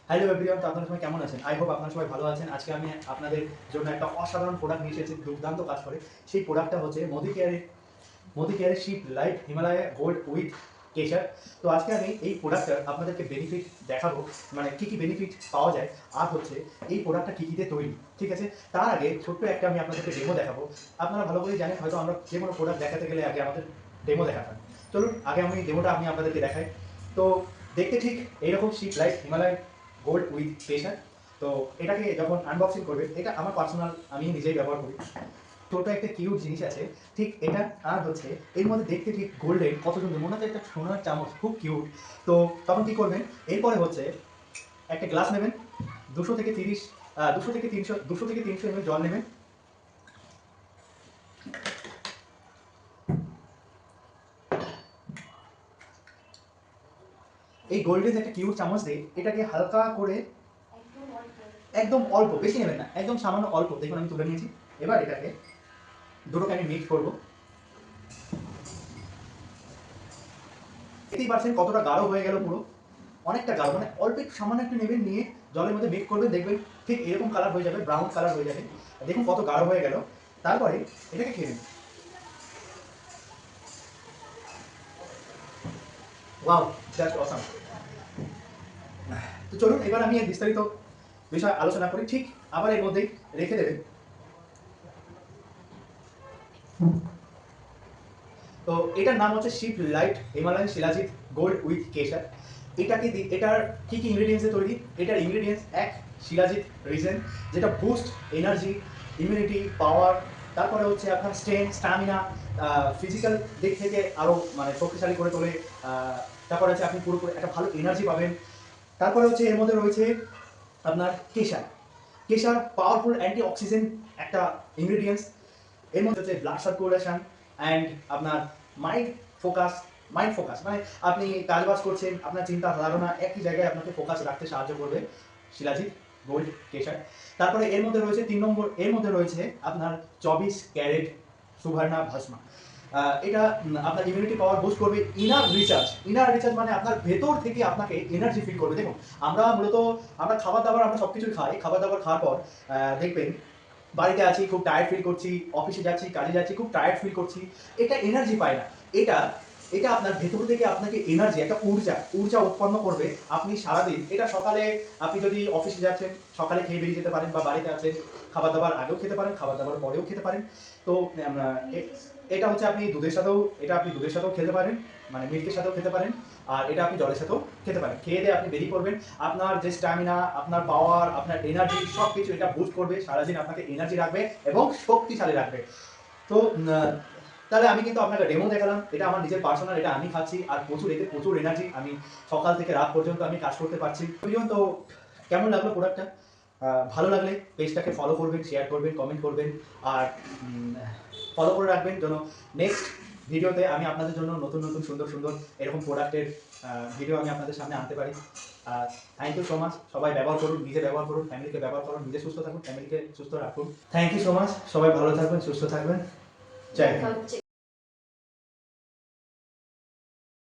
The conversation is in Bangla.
হ্যালো এভরিওয়ান, তো আপনারা সবাই কেমন আছেন? আই হোপ আপনারা সবাই ভালো আছেন। আজকে আমি আপনাদের জন্য একটা অসাধারণ প্রোডাক্ট নিয়ে এসেছি, দুর্দান্ত কাজ করে। সেই প্রোডাক্টটা হচ্ছে মোদি কেয়ারের শিপ লাইট হিমালয়া গোল্ড উইথ কেশর। তো আজকে আমি এই প্রোডাক্টটার আপনাদেরকে বেনিফিট দেখাবো, মানে কী কী বেনিফিট পাওয়া যায়, আর হচ্ছে এই প্রোডাক্টটা কী কীতে তৈরি, ঠিক আছে? তার আগে ছোট্ট একটা আমি আপনাদেরকে ডেমো দেখাবো। আপনারা ভালো করেই জানেন, হয়তো আমরা যে কোনো প্রোডাক্ট দেখাতে গেলে আগে আমাদের ডেমো দেখাতাম। চলুন আগে আমি ডেমোটা আপনাদেরকে দেখাই। তো দেখতে ঠিক এইরকম শিপ লাইট হিমালয় গোল্ড উইথ প্রেশার। তো এটাকে যখন আনবক্সিং করবে, এটা আমার পার্সোনাল, আমি নিজেই ব্যবহার করি। ছোট একটা কিউট জিনিস আছে ঠিক এটা, আর হচ্ছে এর মধ্যে দেখতে ঠিক গোল্ডেন, কত সুন্দর মনে হচ্ছে একটা সোনার চামচ, খুব কিউট। তো তখন কি করবেন, এরপরে হচ্ছে একটা গ্লাস নেবেন, 200 থেকে 300 ml জল নেবেন। এই গোল্ডেন একটা কিউট চামচ দিয়ে এটাকে হালকা করে, একদম অল্প, বেশি নেবেন না, একদম সামান্য অল্প, দেখুন আমি তুলে নিয়েছি। এবার এটাকে দুটোকে আমি মিক্স করবো। দেখতেই পারছেন কতটা গাঢ় হয়ে গেল, পুরো অনেকটা গাঢ়, মানে অল্প একটু সামান্য একটু নেবেন, নিয়ে জলের মধ্যে মিক্স করবেন, দেখবেন ঠিক এরকম কালার হয়ে যাবে, ব্রাউন কালার হয়ে যাবে। দেখুন কত গাঢ় হয়ে গেল। তারপরে এটাকে খেয়ে নেবেন। Wow, just awesome. তো চলুন এবার আমি এর বিস্তারিত বিষয় আলোচনা করি। ঠিক আবার এর মধ্যেই রেখে দেবেন। তো এটার নাম হচ্ছে শিপ লাইট হিমালয়ান শিলাজিৎ গোল্ড উইথ কেশর। এটার কি কি ইনগ্রেডিয়েন্টসে তৈরি? এটার ইনগ্রেডিয়েন্টস এক, শিলাজিৎ রিজেন, যেটা বুস্ট এনার্জি, ইমিউনিটি পাওয়ার, তারপরে হচ্ছে আপনার স্ট্রেংথ, স্ট্যামিনা, ফিজিক্যাল দিক থেকে আরও মানে শক্তিশালী করে তোলে। তারপরে হচ্ছে আপনি পুরোপুরি একটা ভালো এনার্জি পাবেন। তারপরে হচ্ছে এর মধ্যে রয়েছে আপনার কেশর। কেশর পাওয়ারফুল অ্যান্টি অক্সিডেন্ট একটা ইনগ্রেডিয়েন্টস। এর মধ্যে হচ্ছে ব্লাড সার্কুলেশন অ্যান্ড আপনার মাইন্ড ফোকাস। মানে আপনি কাজবাজ করছেন, আপনার চিন্তা ধারণা একই জায়গায় আপনাকে ফোকাস রাখতে সাহায্য করবে শিলাজিৎ গোল্ড কেশর। তারপরে এর মধ্যে রয়েছে 3 নম্বর, এর মধ্যে রয়েছে আপনার 24 ক্যারেট সুবর্ণা ভস্মা। এটা আপনার ইমিউনিটি পাওয়ার বুস্ট করবে। ইনার রিচার্জ মানে আপনার ভেতর থেকে আপনাকে এনার্জি ফিল করবে। দেখুন আমরা খাবার দাবার, আমরা সব কিছুই খাই, খাবার দাবার খাওয়ার পর দেখবেন বাড়িতে আছি, খুব টায়ার্ড ফিল করছি, অফিসে যাচ্ছি, কাজে যাচ্ছি, খুব টায়ার্ড ফিল করছি, এটা এনার্জি পায় না। এটা এটা আপনার ভেতর থেকে আপনাকে এনার্জি, একটা ঊর্জা উৎপন্ন করবে। আপনি সারাদিন, এটা সকালে আপনি যদি অফিসে যাচ্ছেন সকালে খেয়ে বেরিয়ে যেতে পারেন, বা বাড়িতে আছেন খাবার দাবার আগেও খেতে পারেন, খাবার দাবার পরেও খেতে পারেন। তো এটা হচ্ছে আপনি দুধের সাথেও খেতে পারেন, মানে মিল্কের সাথেও খেতে পারেন, আর এটা আপনি জলের সাথেও খেতে পারেন। খেয়ে দিয়ে আপনি বেরিয়ে পড়বেন, আপনার যে স্ট্যামিনা, আপনার পাওয়ার, আপনার এনার্জি, সব কিছু এটা বুস্ট করবে, সারাদিন আপনাকে এনার্জি রাখবে এবং শক্তিশালী রাখবে। তো তাহলে আমি কিন্তু আপনাকে ডেমো দেখালাম, এটা আমার নিজের পার্সোনাল, এটা আমি খাচ্ছি, আর এতে প্রচুর এনার্জি, আমি সকাল থেকে রাত পর্যন্ত আমি কাজ করতে পারছি। তো কেমন লাগলো প্রোডাক্টটা? ভালো লাগলে পেজটাকে ফলো করবেন, শেয়ার করবেন, কমেন্ট করবেন, আর ফলো করে রাখবেন যেন নেক্সট ভিডিওতে আমি আপনাদের জন্য নতুন নতুন সুন্দর সুন্দর এরকম প্রোডাক্টের ভিডিও আমি আপনাদের সামনে আনতে পারি। Thank you so much. সবাই ব্যবহার করুন, নিজে ব্যবহার করুন, ফ্যামিলিকে ব্যবহার করুন, নিজে সুস্থ থাকুন, ফ্যামিলিকে সুস্থ রাখুন। Thank you so much. সবাই ভালো থাকবেন, সুস্থ থাকবেন। জয় হিন্দ।